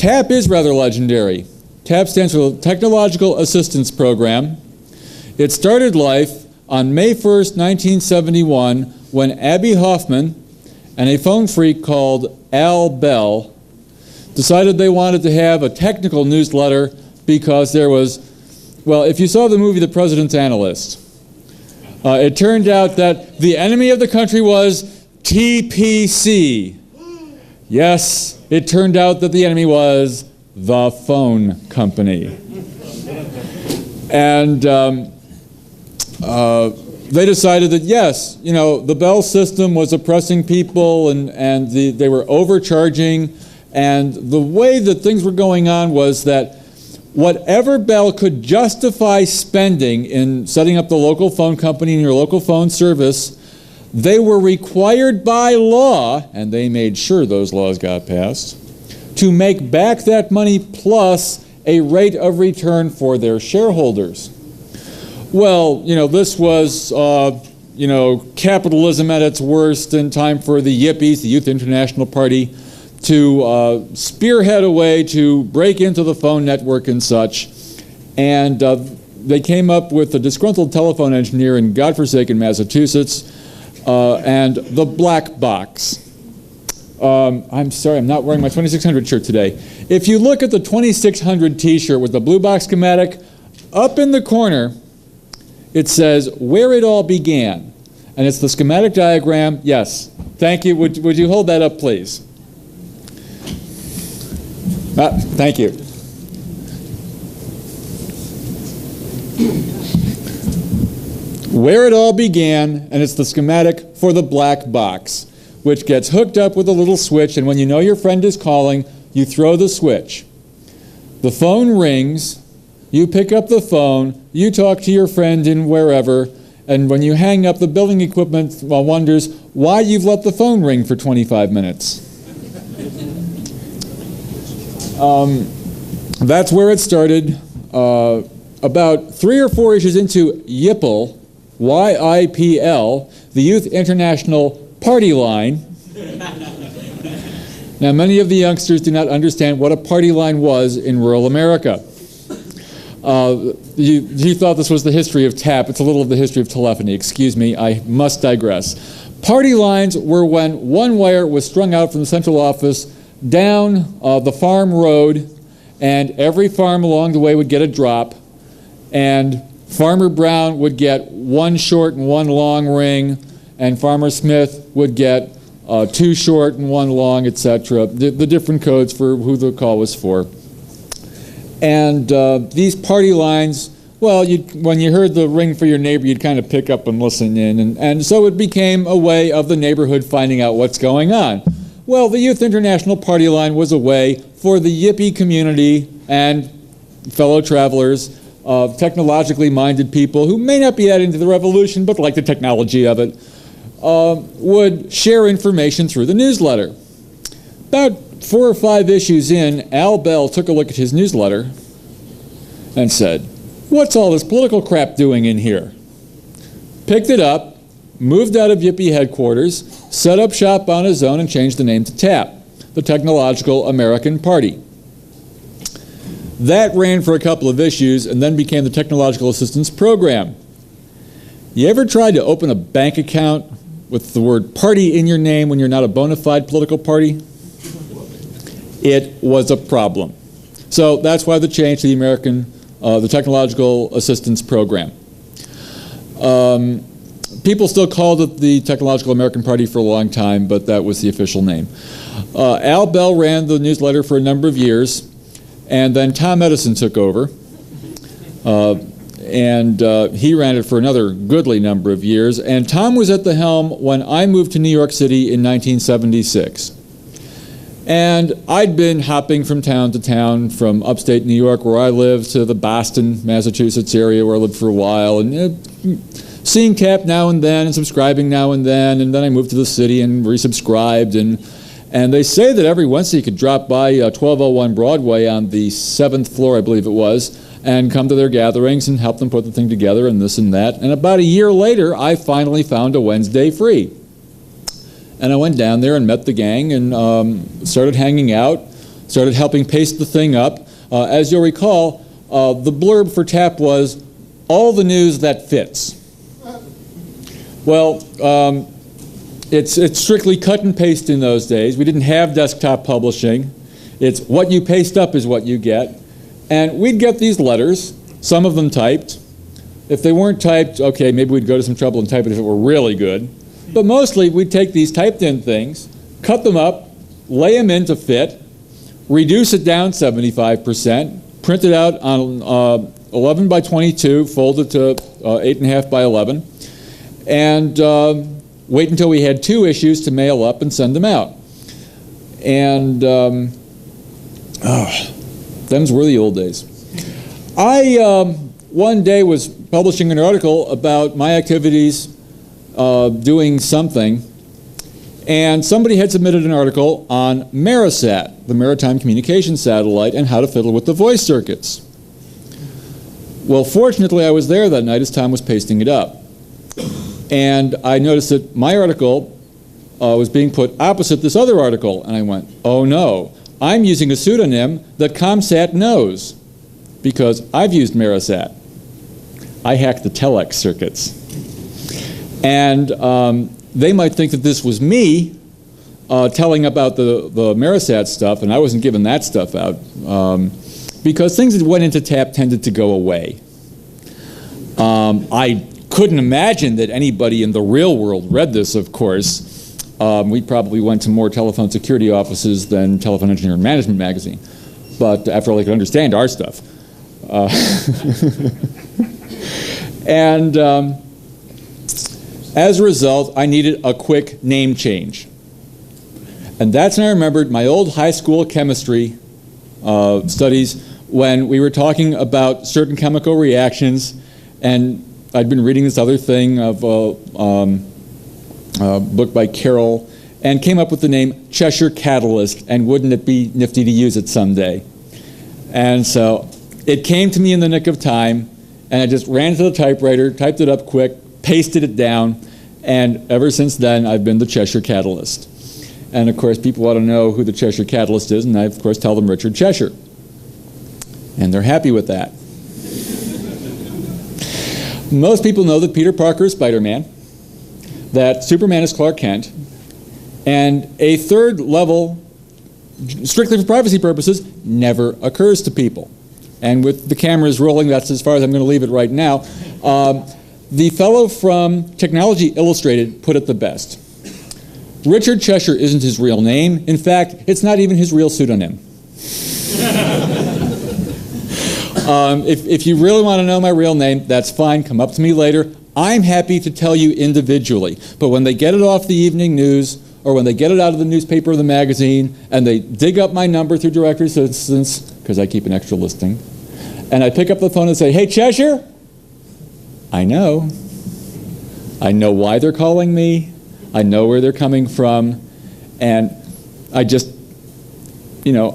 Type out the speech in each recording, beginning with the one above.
TAP is rather legendary. TAP stands for the Technological Assistance Program. It started life on May 1st, 1971, when Abbie Hoffman and a phone phreak called Al Bell decided they wanted to have a technical newsletter because there was, well, if you saw the movie The President's Analyst, it turned out that the enemy of the country was TPC. Yes, it turned out that the enemy was the phone company. And they decided that, yes, you know, the Bell system was oppressing people and they were overcharging. And the way that things were going on was that whatever Bell could justify spending in setting up the local phone company and your local phone service, they were required by law, and they made sure those laws got passed, to make back that money plus a rate of return for their shareholders. Well, you know, this was, you know, capitalism at its worst, and time for the Yippies, the Youth International Party, to spearhead a way to break into the phone network and such. And they came up with a disgruntled telephone engineer in godforsaken Massachusetts and the black box. I'm sorry, I'm not wearing my 2600 shirt today. If you look at the 2600 t-shirt with the blue box schematic, up in the corner, it says where it all began. And it's the schematic diagram. Yes, thank you. Would you hold that up, please? Thank you. Where it all began, and it's the schematic for the black box, which gets hooked up with a little switch, and when you know your friend is calling, you throw the switch. The phone rings, you pick up the phone, you talk to your friend in wherever, and when you hang up, the building equipment wonders why you've let the phone ring for 25 minutes. That's where it started. About 3 or 4 issues into YIPL, Y-I-P-L, the Youth International Party Line. Now, many of the youngsters do not understand what a party line was in rural America. You thought this was the history of TAP. It's a little of the history of telephony. Excuse me, I must digress. Party lines were when one wire was strung out from the central office down the farm road, and every farm along the way would get a drop, and Farmer Brown would get 1 short and 1 long ring, and Farmer Smith would get 2 short and 1 long, etc. The different codes for who the call was for. And these party lines, well, when you heard the ring for your neighbor, you'd kind of pick up and listen in. And so it became a way of the neighborhood finding out what's going on. Well, the Youth International Party Line was a way for the Yippie community and fellow travelers, technologically minded people who may not be that into the revolution but like the technology of it, would share information through the newsletter. About 4 or 5 issues in, Al Bell took a look at his newsletter and said, "What's all this political crap doing in here?" Picked it up, moved out of Yippie headquarters, set up shop on his own, and changed the name to TAP, the Technological American Party. That ran for a couple of issues and then became the Technological Assistance Program. You ever tried to open a bank account with the word party in your name when you're not a bona fide political party? It was a problem. So that's why the change to the Technological Assistance Program. People still called it the Technological American Party for a long time, but that was the official name. Al Bell ran the newsletter for a number of years, and then Tom Edison took over, and he ran it for another goodly number of years. And Tom was at the helm when I moved to New York City in 1976. And I'd been hopping from town to town, from upstate New York where I lived to the Boston, Massachusetts area where I lived for a while, and seeing TAP now and then and subscribing now and then I moved to the city and resubscribed, and they say that every Wednesday you could drop by 1201 Broadway on the 7th floor, I believe it was, and come to their gatherings and help them put the thing together and this and that. And about a year later, I finally found a Wednesday free. And I went down there and met the gang and started hanging out. started helping paste the thing up. As you'll recall, the blurb for TAP was, all the news that fits. Well, it's strictly cut and paste in those days. We didn't have desktop publishing. It's what you paste up is what you get. And we'd get these letters, some of them typed. If they weren't typed, okay, maybe we'd go to some trouble and type it if it were really good. But mostly we'd take these typed in things, cut them up, lay them in to fit, reduce it down 75%, print it out on 11 by 22, fold it to 8.5 by 11, and wait until we had 2 issues to mail up and send them out. And them's were the old days. I one day was publishing an article about my activities doing something, and somebody had submitted an article on Marisat, the Maritime Communication Satellite, and how to fiddle with the voice circuits. Well, fortunately, I was there that night as Tom was pasting it up. And I noticed that my article was being put opposite this other article, and I went, oh no, I'm using a pseudonym that ComSat knows, because I've used Marisat. I hacked the telex circuits. And they might think that this was me telling about the Marisat stuff, and I wasn't giving that stuff out, because things that went into TAP tended to go away. I couldn't imagine that anybody in the real world read this, of course. We probably went to more telephone security offices than Telephone Engineer and Management magazine. But after all, they could understand our stuff. And as a result, I needed a quick name change. And that's when I remembered my old high school chemistry studies when we were talking about certain chemical reactions, and I'd been reading this other thing of a book by Carroll, and came up with the name Cheshire Catalyst, and wouldn't it be nifty to use it someday? And so it came to me in the nick of time, and I just ran to the typewriter, typed it up quick, pasted it down, and ever since then I've been the Cheshire Catalyst. And of course people want to know who the Cheshire Catalyst is, and I of course tell them Richard Cheshire. And they're happy with that. Most people know that Peter Parker is Spider-Man, that Superman is Clark Kent, and a third level, strictly for privacy purposes, never occurs to people. And with the cameras rolling, that's as far as I'm going to leave it right now. The fellow from Technology Illustrated put it the best. Richard Cheshire isn't his real name. In fact, it's not even his real pseudonym. If you really want to know my real name, that's fine. Come up to me later. I'm happy to tell you individually. But when they get it off the evening news, or when they get it out of the newspaper or the magazine, and they dig up my number through directory assistance, because I keep an extra listing, and I pick up the phone and say, hey, Cheshire? I know. I know why they're calling me. I know where they're coming from. And I just, you know,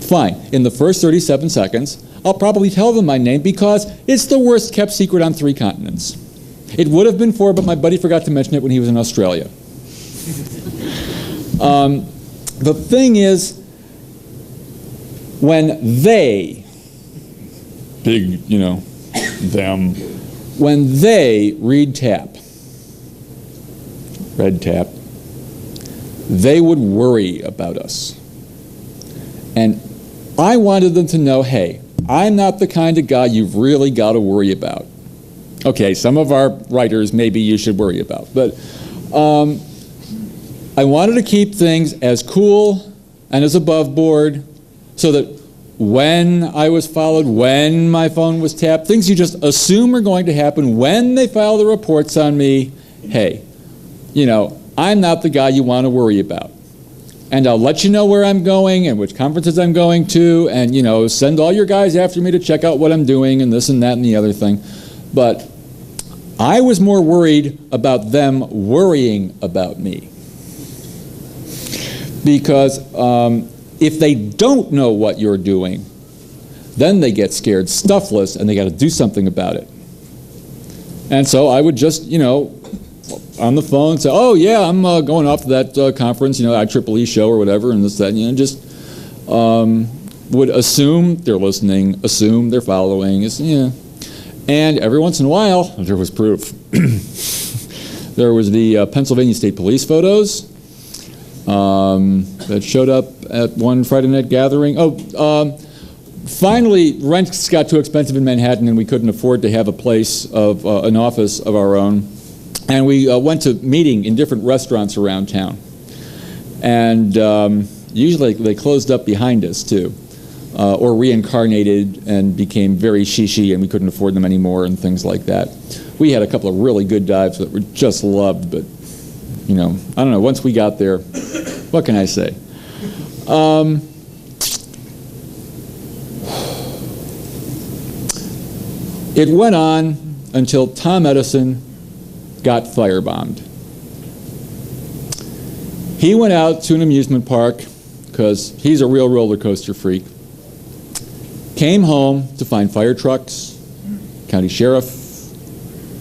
fine. In the first 37 seconds, I'll probably tell them my name because it's the worst kept secret on 3 continents. It would have been 4, but my buddy forgot to mention it when he was in Australia. The thing is, when they, big, you know, them, when they read TAP, read TAP, they would worry about us. And I wanted them to know, hey, I'm not the kind of guy you've really got to worry about. Okay, some of our writers maybe you should worry about, but I wanted to keep things as cool and as above board so that when I was followed, when my phone was tapped, things you just assume are going to happen when they file the reports on me, hey, you know, I'm not the guy you want to worry about. And I'll let you know where I'm going and which conferences I'm going to, and, you know, send all your guys after me to check out what I'm doing and this and that and the other thing. But I was more worried about them worrying about me. Because if they don't know what you're doing, then they get scared stuffless and they got to do something about it. And so I would just, you know, on the phone say, oh yeah, I'm going off to that conference, you know, IEEE show or whatever, and this, that, and, you know, just would assume they're listening, assume they're following. Yeah. And every once in a while, there was proof. There was the Pennsylvania State Police photos that showed up at one Friday night gathering. Finally, rents got too expensive in Manhattan, and we couldn't afford to have a place of an office of our own. And we went to meeting in different restaurants around town. And usually they closed up behind us, too, or reincarnated and became very shishi, and we couldn't afford them anymore and things like that. We had a couple of really good dives that were just loved, but, you know, I don't know, once we got there, what can I say? It went on until Tom Edison got firebombed. He went out to an amusement park, because he's a real roller coaster freak, came home to find fire trucks, county sheriff,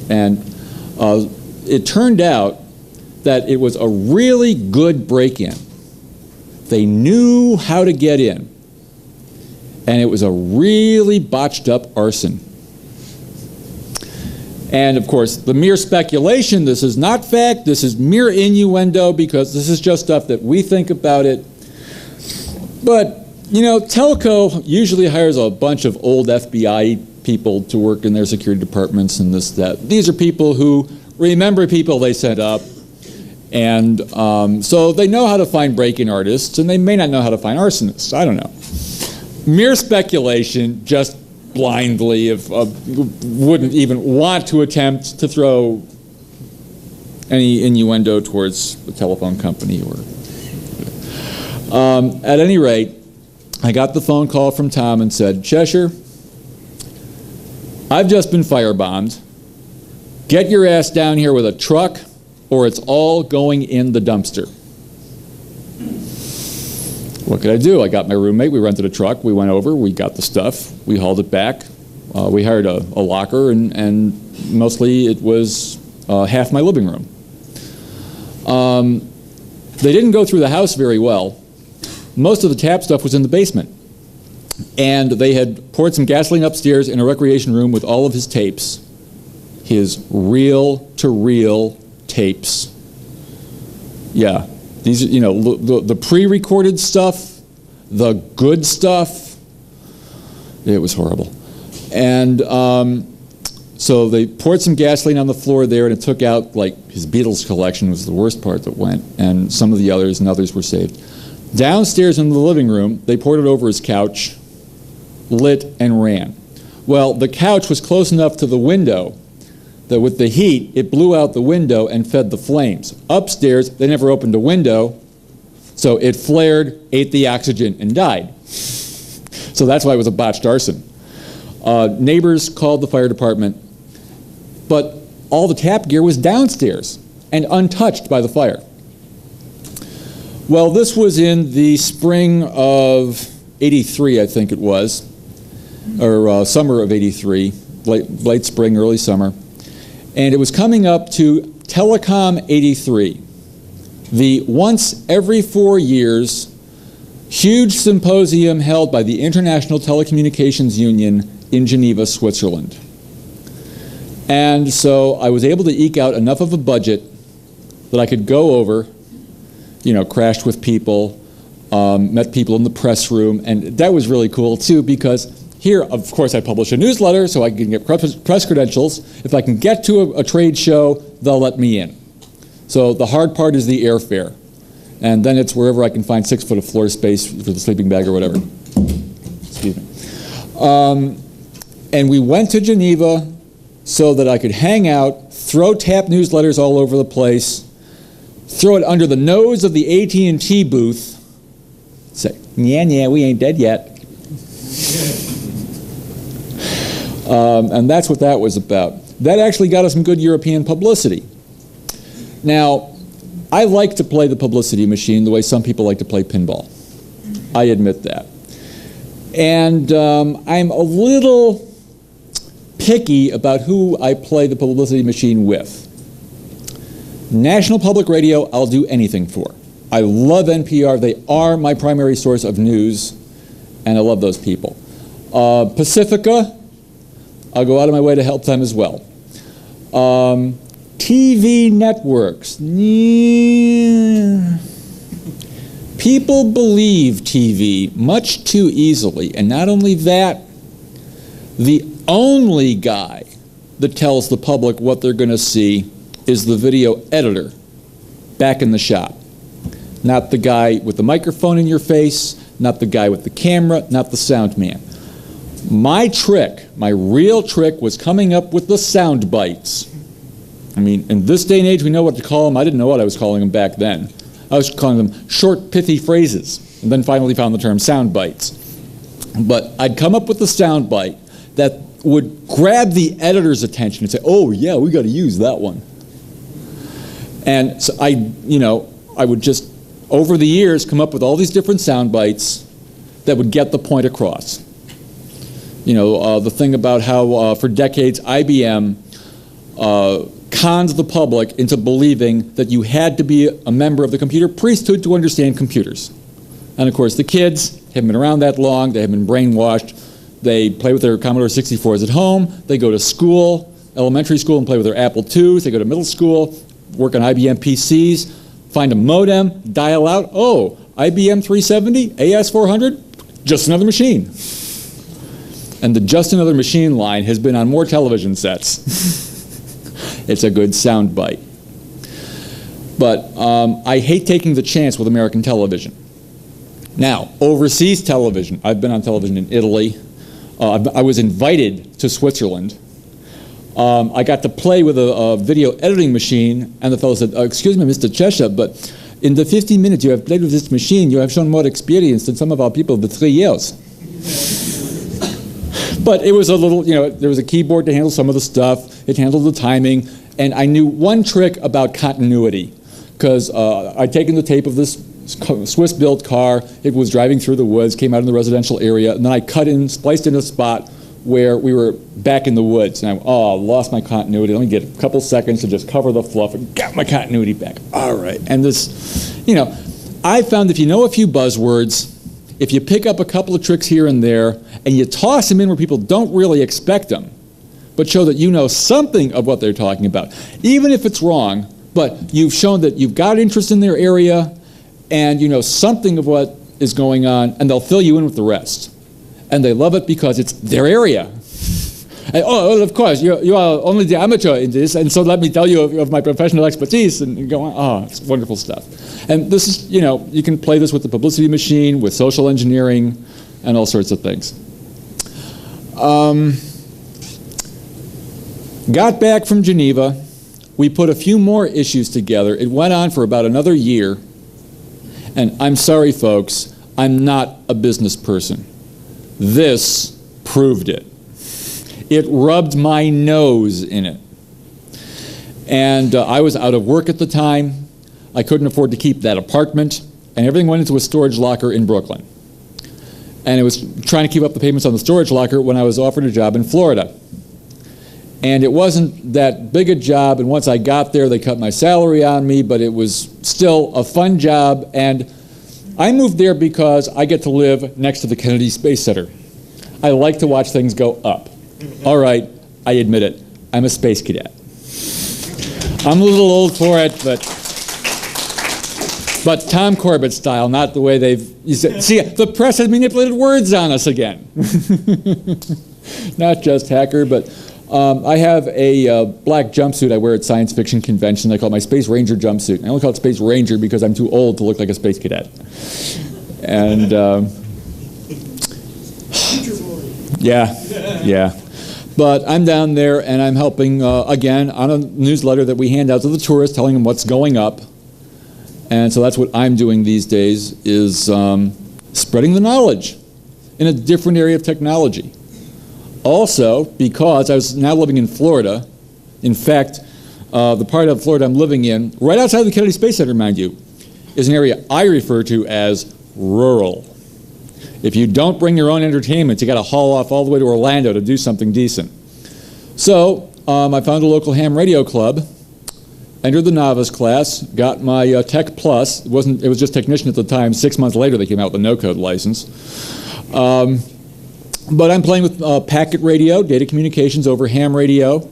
and it turned out that it was a really good break-in. They knew how to get in, and it was a really botched up arson. And of course, the mere speculation, this is not fact, this is mere innuendo, because this is just stuff that we think about it. But, you know, Telco usually hires a bunch of old FBI people to work in their security departments and this, that. These are people who remember people they set up, and so they know how to find break-in artists, and they may not know how to find arsonists. I don't know. Mere speculation, just blindly, wouldn't even want to attempt to throw any innuendo towards the telephone company. Or at any rate, I got the phone call from Tom and said, Cheshire, I've just been firebombed. Get your ass down here with a truck, or it's all going in the dumpster. What could I do? I got my roommate, we rented a truck, we went over, we got the stuff, we hauled it back. We hired a locker, and mostly it was half my living room. They didn't go through the house very well. Most of the tap stuff was in the basement. And they had poured some gasoline upstairs in a recreation room with all of his tapes. His reel-to-reel tapes. Yeah, these are, you know, the pre-recorded stuff, the good stuff. It was horrible. And so they poured some gasoline on the floor there, and it took out, like, his Beatles collection was the worst part that went, and some of the others, and others were saved. Downstairs in the living room, they poured it over his couch, lit, and ran. Well, the couch was close enough to the window that with the heat, it blew out the window and fed the flames. Upstairs, they never opened a window, so it flared, ate the oxygen, and died. So that's why it was a botched arson. Neighbors called the fire department, but all the tap gear was downstairs and untouched by the fire. Well, this was in the spring of '83, I think it was, or summer of '83, late spring, early summer. And it was coming up to Telecom '83, the once every 4 years huge symposium held by the International Telecommunications Union in Geneva, Switzerland. And so I was able to eke out enough of a budget that I could go over, you know, crashed with people, met people in the press room, and that was really cool too, because here, of course, I publish a newsletter so I can get press credentials. If I can get to a trade show, they'll let me in. So the hard part is the airfare. And then it's wherever I can find 6 foot of floor space for the sleeping bag or whatever. Excuse me. And we went to Geneva so that I could hang out, throw tap newsletters all over the place, throw it under the nose of the AT&T booth, say, yeah, we ain't dead yet. And that's what that was about. That actually got us some good European publicity. Now, I like to play the publicity machine the way some people like to play pinball. I admit that. And I'm a little picky about who I play the publicity machine with. National Public Radio, I'll do anything for. I love NPR. They are my primary source of news. and I love those people. Pacifica, I'll go out of my way to help them as well. TV networks. Yeah. People believe TV much too easily, and not only that, the only guy that tells the public what they're going to see is the video editor back in the shop. Not the guy with the microphone in your face, not the guy with the camera, not the sound man. My trick, my real trick, was coming up with the sound bites. I mean, in this day and age, we know what to call them. I didn't know what I was calling them back then. I was calling them short, pithy phrases, and then finally found the term sound bites. But I'd come up with a sound bite that would grab the editor's attention and say, oh yeah, we got to use that one. And so I would just, over the years, come up with all these different sound bites that would get the point across. The thing about how for decades IBM conned the public into believing that you had to be a member of the computer priesthood to understand computers. And of course the kids haven't been around that long, they have been brainwashed, they play with their Commodore 64s at home, they go to school, elementary school, and play with their Apple IIs, they go to middle school, work on IBM PCs, find a modem, dial out, oh, IBM 370, AS400, just another machine. And the just another machine line has been on more television sets. It's a good sound bite. But I hate taking the chance with American television. Now, overseas television, I've been on television in Italy. I was invited to Switzerland. I got to play with a video editing machine, and the fellow said, excuse me, Mr. Cheshire, but in the 15 minutes you have played with this machine, you have shown more experience than some of our people with 3 years. But it was a little, there was a keyboard to handle some of the stuff, it handled the timing, and I knew one trick about continuity, because I'd taken the tape of this Swiss-built car, it was driving through the woods, came out in the residential area, and then I spliced in a spot where we were back in the woods, and I lost my continuity. Let me get a couple seconds to just cover the fluff and got my continuity back. All right, and this, I found if you know a few buzzwords, if you pick up a couple of tricks here and there, and you toss them in where people don't really expect them, but show that you know something of what they're talking about, even if it's wrong, but you've shown that you've got interest in their area, and you know something of what is going on, and they'll fill you in with the rest. And they love it because it's their area. And, well, of course, you are only the amateur in this, and so let me tell you of my professional expertise, and go on. It's wonderful stuff. And this is, you can play this with the publicity machine, with social engineering, and all sorts of things. Got back from Geneva. We put a few more issues together. It went on for about another year. And I'm sorry, folks, I'm not a business person. This proved it. It rubbed my nose in it. And I was out of work at the time. I couldn't afford to keep that apartment, and everything went into a storage locker in Brooklyn. And it was trying to keep up the payments on the storage locker when I was offered a job in Florida. And it wasn't that big a job, and once I got there, they cut my salary on me, but it was still a fun job, and I moved there because I get to live next to the Kennedy Space Center. I like to watch things go up. All right, I admit it, I'm a space cadet. I'm a little old for it, but Tom Corbett style, not the way see, the press has manipulated words on us again. Not just hacker, but I have a black jumpsuit I wear at science fiction conventions. I call it my Space Ranger jumpsuit. I only call it Space Ranger because I'm too old to look like a space cadet. And yeah. But I'm down there and I'm helping, again, on a newsletter that we hand out to the tourists, telling them what's going up. And so that's what I'm doing these days, is spreading the knowledge in a different area of technology. Also, because I was now living in Florida, in fact, the part of Florida I'm living in, right outside the Kennedy Space Center, mind you, is an area I refer to as rural. If you don't bring your own entertainment, you got to haul off all the way to Orlando to do something decent. So I found a local ham radio club entered the novice class, got my Tech Plus. It was just technician at the time. 6 months later, they came out with a no-code license. But I'm playing with packet radio, data communications over ham radio.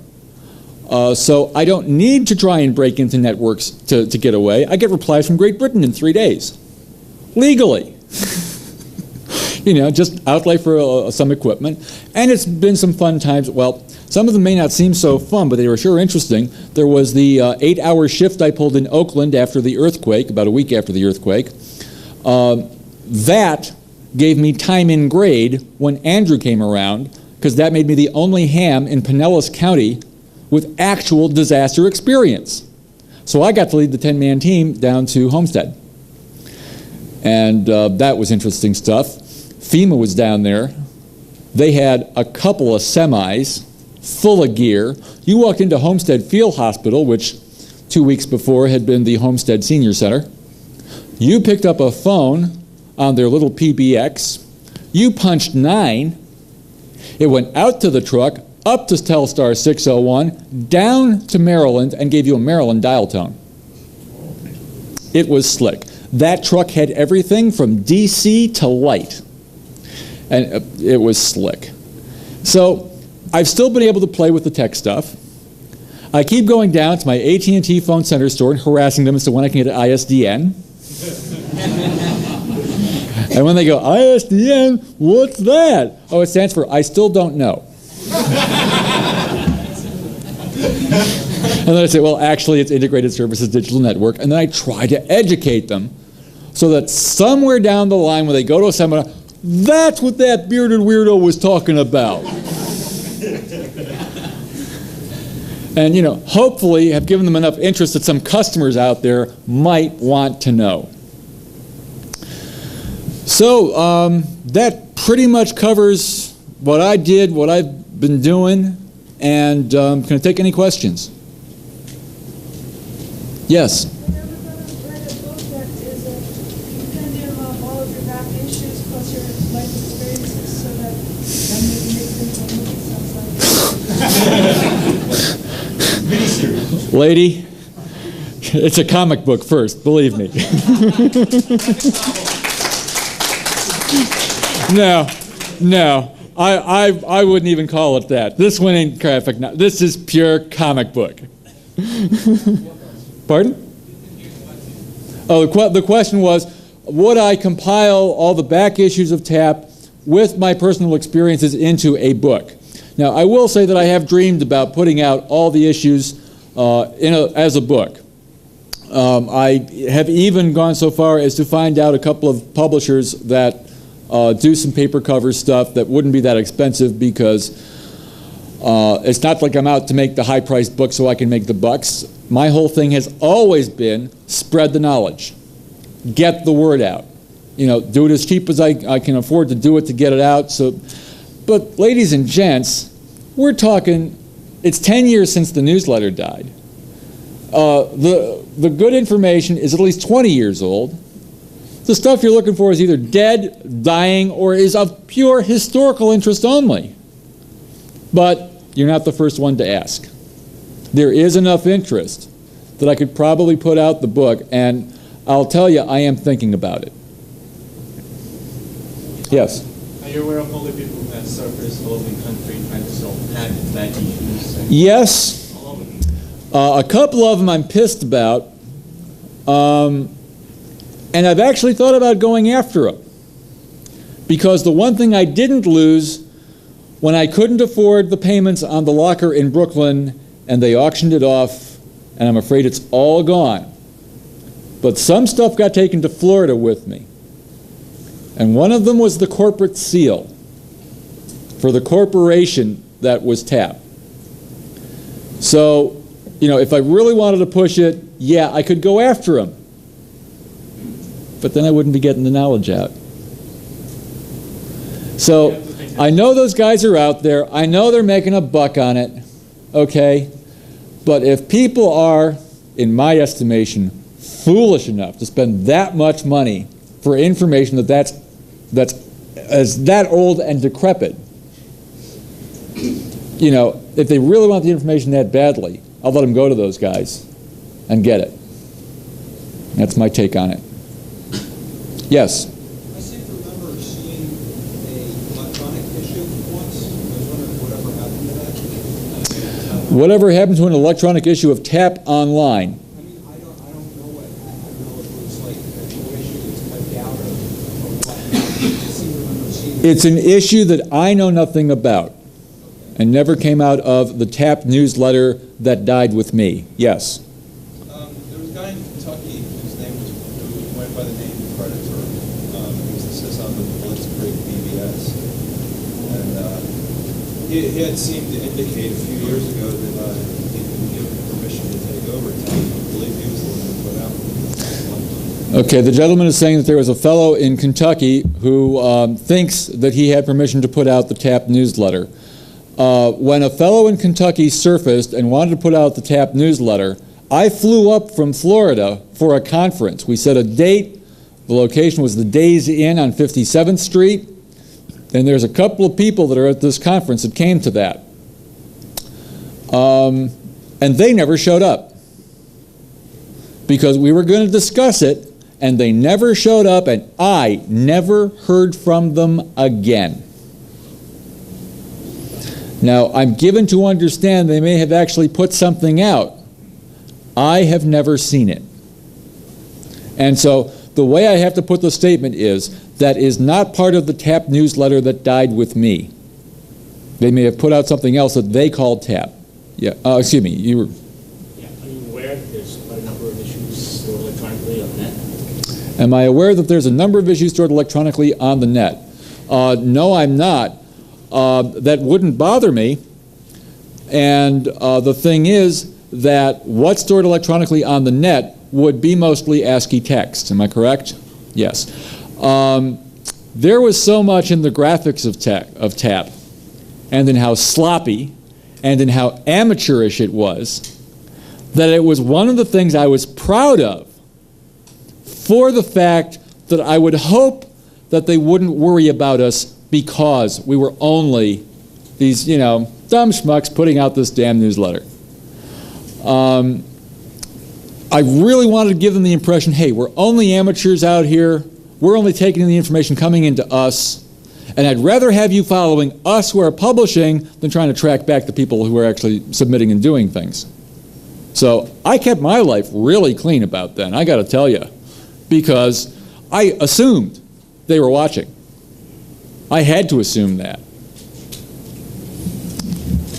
So I don't need to try and break into networks to get away. I get replies from Great Britain in 3 days, legally. Just outlay for some equipment. And it's been some fun times. Well, some of them may not seem so fun, but they were sure interesting. There was the 8-hour shift I pulled in Oakland after the earthquake, about a week after the earthquake. That gave me time in grade when Andrew came around, because that made me the only ham in Pinellas County with actual disaster experience. So I got to lead the 10-man team down to Homestead. And that was interesting stuff. FEMA was down there. They had a couple of semis full of gear. You walked into Homestead Field Hospital, which 2 weeks before had been the Homestead Senior Center. You picked up a phone on their little PBX. You punched 9. It went out to the truck, up to Telstar 601, down to Maryland, and gave you a Maryland dial tone. It was slick. That truck had everything from DC to light. And it was slick. So I've still been able to play with the tech stuff. I keep going down to my AT&T phone center store and harassing them as to when I can get an ISDN. And when they go, ISDN, what's that? Oh, it stands for I still don't know. And then I say, well, actually, it's Integrated Services Digital Network. And then I try to educate them so that somewhere down the line when they go to a seminar, that's what that bearded weirdo was talking about. And, hopefully have given them enough interest that some customers out there might want to know. So that pretty much covers what I did, what I've been doing, and can I take any questions? Yes? Are you ever going to write a book that is a compendium of all of your back issues plus your life experiences so that maybe makes into a movie, sounds like? Lady, it's a comic book first, believe me. No, I wouldn't even call it that. This one ain't graphic. This is pure comic book. Pardon? Oh, the question was, would I compile all the back issues of TAP with my personal experiences into a book? Now, I will say that I have dreamed about putting out all the issues as a book. I have even gone so far as to find out a couple of publishers that do some paper cover stuff that wouldn't be that expensive, because it's not like I'm out to make the high-priced book so I can make the bucks. My whole thing has always been spread the knowledge, get the word out. Do it as cheap as I can afford to do it to get it out. But ladies and gents, we're talking, it's 10 years since the newsletter died. The good information is at least 20 years old. The stuff you're looking for is either dead, dying, or is of pure historical interest only. But you're not the first one to ask. There is enough interest that I could probably put out the book, and I'll tell you, I am thinking about it. Yes? Are you aware of all the people that surfers all over the country trying to solve patent back issues? Yes. A couple of them I'm pissed about. And I've actually thought about going after them. Because the one thing I didn't lose when I couldn't afford the payments on the locker in Brooklyn and they auctioned it off, and I'm afraid it's all gone. But some stuff got taken to Florida with me. And one of them was the corporate seal for the corporation that was TAP. So, if I really wanted to push it, yeah, I could go after them. But then I wouldn't be getting the knowledge out. So I know those guys are out there. I know they're making a buck on it, okay? But if people are, in my estimation, foolish enough to spend that much money for information that's that old and decrepit, if they really want the information that badly, I'll let them go to those guys. and get it. That's my take on it. Yes? I seem to remember seeing an electronic issue once. I was wondering whatever happened to that. Whatever happened to an electronic issue of TAP online? I mean, I don't know what. I don't know if it was like an issue that was typed out or what. I just seem to remember seeing it. It's an issue that I know nothing about and never came out of the TAP newsletter that died with me. Yes? There was a guy in Kentucky whose name was, who went by the name Predator. He was the assistant on the Blitzkrieg BBS. And he had seemed to indicate a few years ago that he'd been given permission to take over TAP. I believe he was the one who put out. Okay, the gentleman is saying that there was a fellow in Kentucky who thinks that he had permission to put out the TAP newsletter. When a fellow in Kentucky surfaced and wanted to put out the TAP newsletter, I flew up from Florida for a conference. We set a date. The location was the Days Inn on 57th Street. And there's a couple of people that are at this conference that came to that. And they never showed up. Because we were going to discuss it, and they never showed up, and I never heard from them again. Now, I'm given to understand they may have actually put something out. I have never seen it. And so the way I have to put the statement is that is not part of the TAP newsletter that died with me. They may have put out something else that they called TAP. Yeah, excuse me, you were... Yeah, are you aware that there's quite a number of issues stored electronically on the net? Am I aware that there's a number of issues stored electronically on the net? No, I'm not. That wouldn't bother me. And the thing is that what's stored electronically on the net would be mostly ASCII text. Am I correct? Yes. There was so much in the graphics of TAP and in how sloppy and in how amateurish it was that it was one of the things I was proud of for the fact that I would hope that they wouldn't worry about us because we were only these, dumb schmucks putting out this damn newsletter. I really wanted to give them the impression, hey, we're only amateurs out here. We're only taking in the information coming into us. And I'd rather have you following us who are publishing than trying to track back the people who are actually submitting and doing things. So I kept my life really clean about that, I got to tell you, because I assumed they were watching. I had to assume that.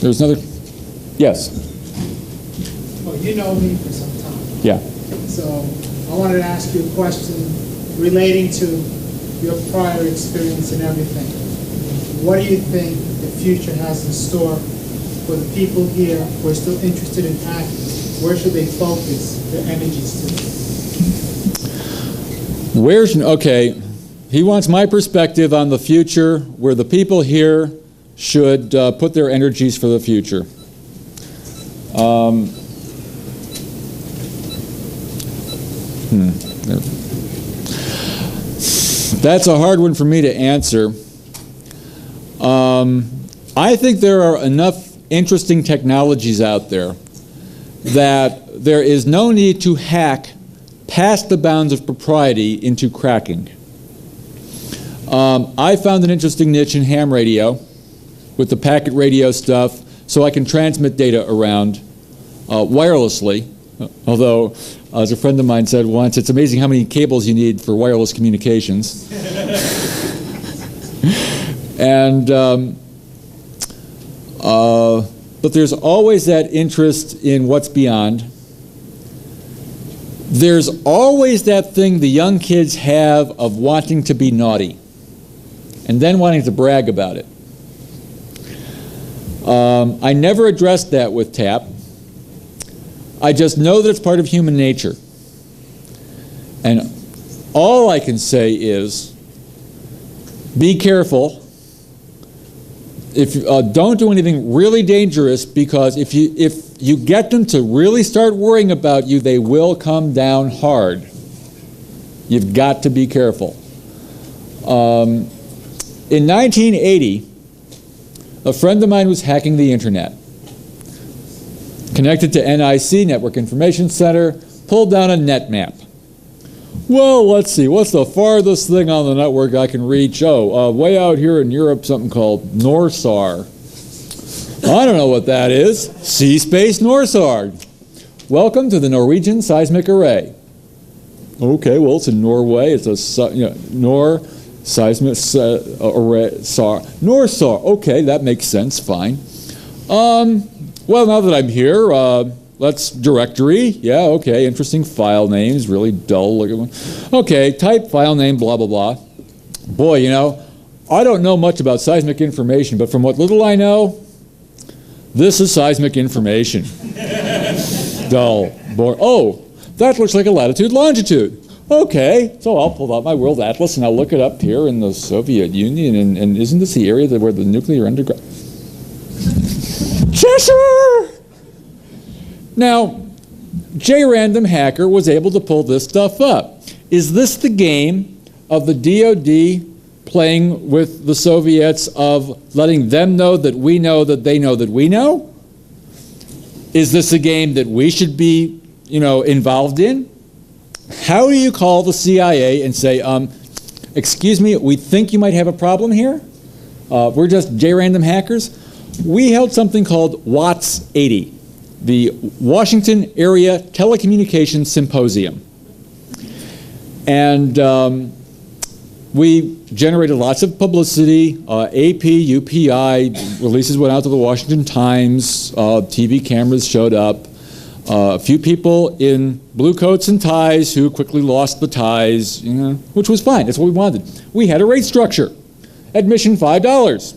There's another... Yes? Well, you know me for some time. Yeah. So I wanted to ask you a question relating to your prior experience and everything. What do you think the future has in store for the people here who are still interested in hacking? Where should they focus their energies to? Okay, he wants my perspective on the future, where the people here should put their energies for the future. That's a hard one for me to answer. I think there are enough interesting technologies out there that there is no need to hack past the bounds of propriety into cracking. I found an interesting niche in ham radio with the packet radio stuff, so I can transmit data around wirelessly, although, as a friend of mine said once, it's amazing how many cables you need for wireless communications. And but there's always that interest in what's beyond. There's always that thing the young kids have of wanting to be naughty and then wanting to brag about it. I never addressed that with TAP. I just know that it's part of human nature. And all I can say is, be careful. If don't do anything really dangerous, because if you get them to really start worrying about you, they will come down hard. You've got to be careful. In 1980, a friend of mine was hacking the internet. Connected to NIC, Network Information Center, pulled down a net map. Well, let's see, what's the farthest thing on the network I can reach? Oh, way out here in Europe, something called NORSAR. I don't know what that is. Sea Space NORSAR. Welcome to the Norwegian Seismic Array. Okay, well, it's in Norway. It's a Nor Seismic Array. NORSAR. Okay, that makes sense. Fine. Well, now that I'm here, let's directory. Yeah, okay, interesting file names. Really dull looking one. Okay, type file name, blah, blah, blah. Boy, you know, I don't know much about seismic information, but from what little I know, this is seismic information. Dull. Boring. Oh, that looks like a latitude longitude. Okay, so I'll pull out my world atlas and I'll look it up here in the Soviet Union, and isn't this the area where the nuclear underground... Cheshire! Now, J-Random Hacker was able to pull this stuff up. Is this the game of the DoD playing with the Soviets of letting them know that we know that they know that we know? Is this a game that we should be, you know, involved in? How do you call the CIA and say, excuse me, we think you might have a problem here? We're just J-Random Hackers? We held something called WATS 80, the Washington Area Telecommunications Symposium. And we generated lots of publicity. AP, UPI, releases went out to the Washington Times, TV cameras showed up. A few people in blue coats and ties who quickly lost the ties, you know, which was fine. That's what we wanted. We had a rate structure. Admission $5.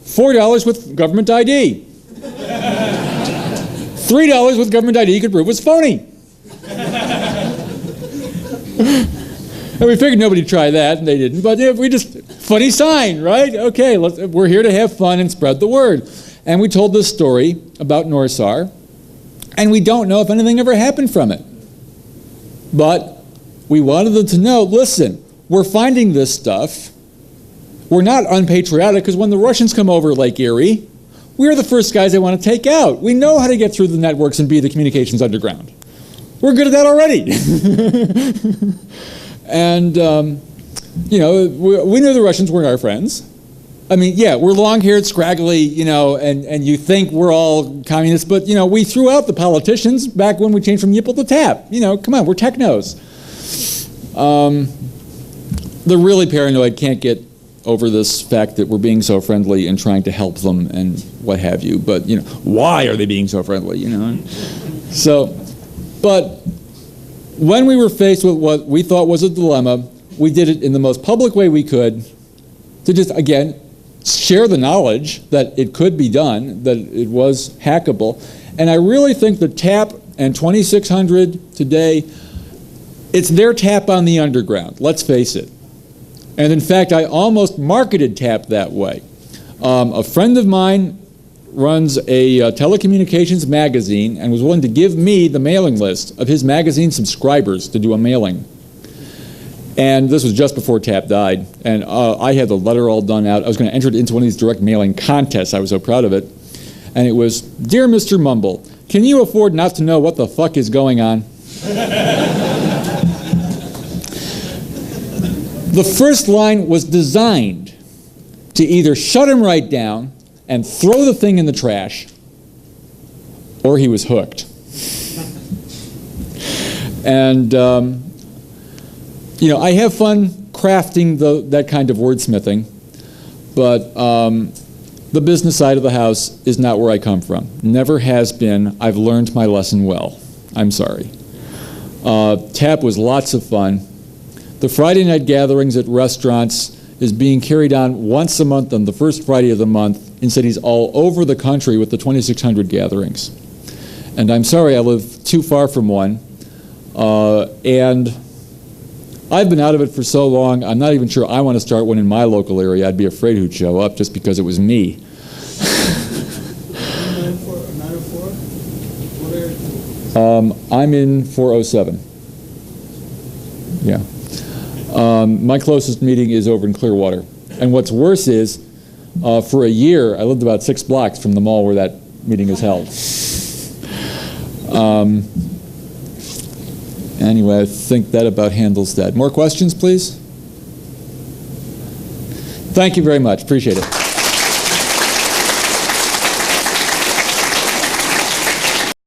$4 with government ID. $3 with government ID you could prove was phony. And we figured nobody'd try that, and they didn't. But we just, funny sign, right? Okay, we're here to have fun and spread the word. And we told this story about NORSAR, and we don't know if anything ever happened from it. But we wanted them to know, listen, we're finding this stuff. We're not unpatriotic, because when the Russians come over Lake Erie, we're the first guys they want to take out. We know how to get through the networks and be the communications underground. We're good at that already. And, you know, we knew the Russians weren't our friends. I mean, yeah, we're long-haired, scraggly, you know, and you think we're all communists, but, you know, we threw out the politicians back when we changed from Yipple to TAP. You know, come on, we're technos. The really paranoid can't get over this fact that we're being so friendly and trying to help them and what have you. But, you know, why are they being so friendly, you know? So, but when we were faced with what we thought was a dilemma, we did it in the most public way we could to just, again, share the knowledge that it could be done, that it was hackable. And I really think the TAP and 2600 today, it's their TAP on the underground, let's face it. And in fact, I almost marketed TAP that way. A friend of mine runs a telecommunications magazine and was willing to give me the mailing list of his magazine subscribers to do a mailing. And this was just before TAP died. And I had the letter all done out. I was going to enter it into one of these direct mailing contests. I was so proud of it. And it was, Dear Mr. Mumble, can you afford not to know what the fuck is going on? The first line was designed to either shut him right down and throw the thing in the trash, or he was hooked. And, you know, I have fun crafting that kind of wordsmithing, but the business side of the house is not where I come from. Never has been. I've learned my lesson well. I'm sorry. TAP was lots of fun. The Friday night gatherings at restaurants is being carried on once a month on the first Friday of the month in cities all over the country with the 2600 gatherings. And I'm sorry I live too far from one. And I've been out of it for so long, I'm not even sure I want to start one in my local area. I'd be afraid who'd show up just because it was me. 904? What area? I'm in 407. Yeah. My closest meeting is over in Clearwater. And what's worse is, for a year, I lived about 6 blocks from the mall where that meeting is held. Anyway, I think that about handles that. More questions, please? Thank you very much. Appreciate it.